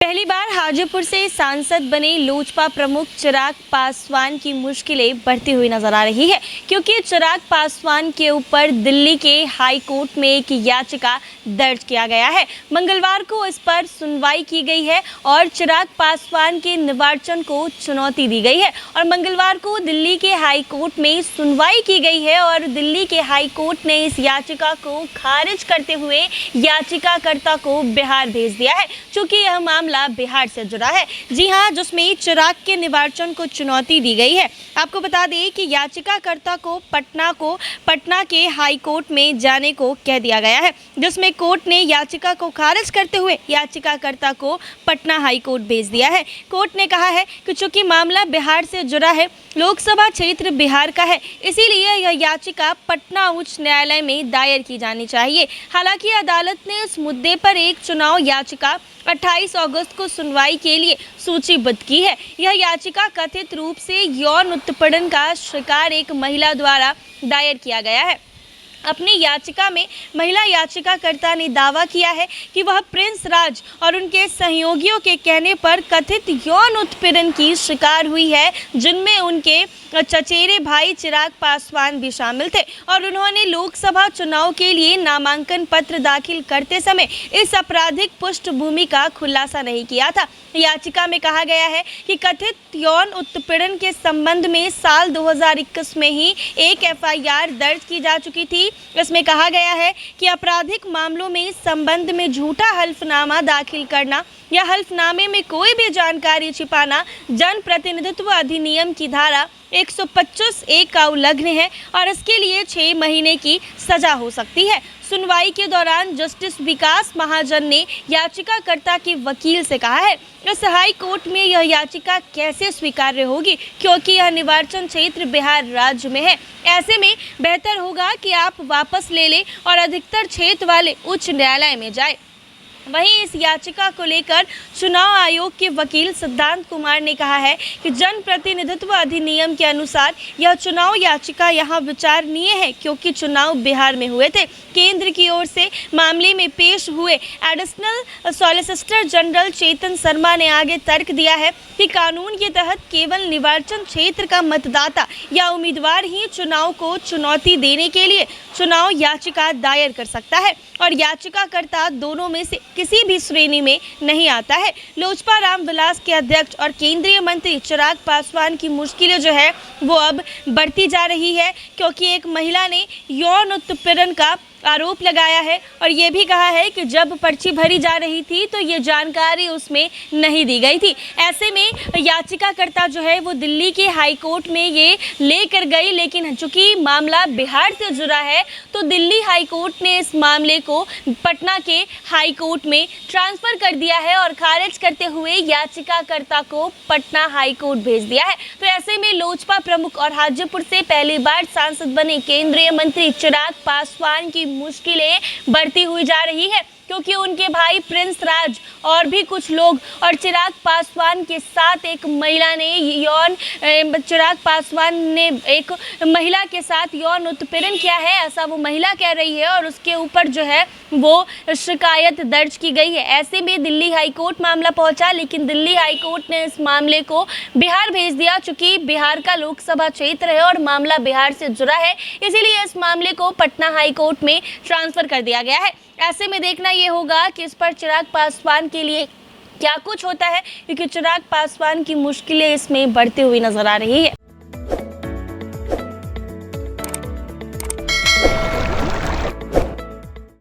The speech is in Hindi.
पहली बार हाजीपुर से सांसद बने लोजपा प्रमुख चिराग पासवान की मुश्किलें बढ़ती हुई नजर आ रही है, क्योंकि चिराग पासवान के ऊपर दिल्ली के हाई कोर्ट में एक याचिका दर्ज किया गया है। मंगलवार को इस पर सुनवाई की गई है और चिराग पासवान के निर्वाचन को चुनौती दी गई है। और मंगलवार को दिल्ली के हाई कोर्ट में सुनवाई की गई है और दिल्ली के हाई कोर्ट ने इस याचिका को खारिज करते हुए याचिकाकर्ता को बिहार भेज दिया है। चूंकि यह मामला बिहार से जुड़ा है, जी हां, जिसमें चिराग के निर्वाचन को चुनौती दी गई है। आपको बता दें कि याचिकाकर्ता को पटना के हाई कोर्ट में जाने को कह दिया गया है, जिसमें कोर्ट ने याचिका को खारिज करते हुए याचिकाकर्ता को पटना हाई कोर्ट भेज दिया है। कोर्ट ने कहा है कि चूंकि मामला बिहार से जुड़ा है, लोकसभा क्षेत्र बिहार का है, इसीलिए यह याचिका पटना उच्च न्यायालय में दायर की जानी चाहिए। हालांकि अदालत ने इस मुद्दे पर एक चुनाव याचिका 28 अगस्त को सुनवाई के लिए सूचीबद्ध की है। यह याचिका कथित रूप से यौन उत्पीड़न का शिकार एक महिला द्वारा दायर किया गया है। अपनी याचिका में महिला याचिकाकर्ता ने दावा किया है कि वह प्रिंस राज और उनके सहयोगियों के कहने पर कथित यौन उत्पीड़न की शिकार हुई है, जिनमें उनके चचेरे भाई चिराग पासवान भी शामिल थे और उन्होंने लोकसभा चुनाव के लिए नामांकन पत्र दाखिल करते समय इस आपराधिक पृष्ठभूमि का खुलासा नहीं किया था। याचिका में कहा गया है कि कथित यौन उत्पीड़न के संबंध में साल 2021 में ही एक एफआईआर दर्ज की जा चुकी थी। इसमें कहा गया है कि आपराधिक मामलों में संबंध में झूठा हल्फनामा दाखिल करना या हल्फनामे में कोई भी जानकारी छिपाना जनप्रतिनिधित्व अधिनियम की धारा 125(a) का उल्लंघन है और इसके लिए 6 महीने की सजा हो सकती है। सुनवाई के दौरान जस्टिस विकास महाजन ने याचिकाकर्ता के वकील से कहा है, इस हाई कोर्ट में यह याचिका कैसे स्वीकार्य होगी, क्योंकि यह निर्वाचन क्षेत्र बिहार राज्य में है। ऐसे में बेहतर होगा कि आप वापस ले लें और अधिकतर क्षेत्र वाले उच्च न्यायालय में जाए। वहीं इस याचिका को लेकर चुनाव आयोग के वकील सिद्धांत कुमार ने कहा है कि जनप्रतिनिधित्व अधिनियम के अनुसार यह चुनाव याचिका यहां विचारणीय है, क्योंकि चुनाव बिहार में हुए थे। केंद्र की ओर से मामले में पेश हुए additional solicitor general Chetan Sharma ने आगे तर्क दिया है कि कानून के तहत केवल निर्वाचन क्षेत्र का मतदाता या उम्मीदवार ही चुनाव को चुनौती देने के लिए चुनाव याचिका दायर कर सकता है और याचिकाकर्ता दोनों में से किसी भी श्रेणी में नहीं आता है। लोजपा रामविलास के अध्यक्ष और केंद्रीय मंत्री चिराग पासवान की मुश्किलें जो है वो अब बढ़ती जा रही है, क्योंकि एक महिला ने यौन उत्पीड़न का आरोप लगाया है और ये भी कहा है कि जब पर्ची भरी जा रही थी तो ये जानकारी उसमें नहीं दी गई थी। ऐसे में याचिकाकर्ता जो है वो दिल्ली के हाई कोर्ट में ये लेकर गई, लेकिन चूंकि मामला बिहार से जुड़ा है तो दिल्ली हाई कोर्ट ने इस मामले को पटना के हाई कोर्ट में ट्रांसफर कर दिया है और खारिज करते हुए याचिकाकर्ता को पटना हाई कोर्ट भेज दिया है। तो ऐसे में लोजपा प्रमुख और हाजीपुर से पहली बार सांसद बने केंद्रीय मंत्री चिराग पासवान की मुश्किलें बढ़ती हुई जा रही है, क्योंकि उनके भाई प्रिंस राज और भी कुछ लोग और चिराग पासवान के साथ एक महिला ने चिराग पासवान ने एक महिला के साथ यौन उत्पीड़न किया है, ऐसा वो महिला कह रही है और उसके ऊपर जो है वो शिकायत दर्ज की गई है। ऐसे में दिल्ली हाई कोर्ट मामला पहुंचा, लेकिन दिल्ली हाई कोर्ट ने इस मामले को बिहार भेज दिया। चूंकि बिहार का लोकसभा क्षेत्र है और मामला बिहार से जुड़ा है, इसीलिए इस मामले को पटना हाई कोर्ट में ट्रांसफर कर दिया गया है। ऐसे में देखना ये होगा कि इस पर चिराग पासवान के लिए क्या कुछ होता है, क्योंकि चिराग पासवान की मुश्किलें इसमें बढ़ती हुई नजर आ रही है।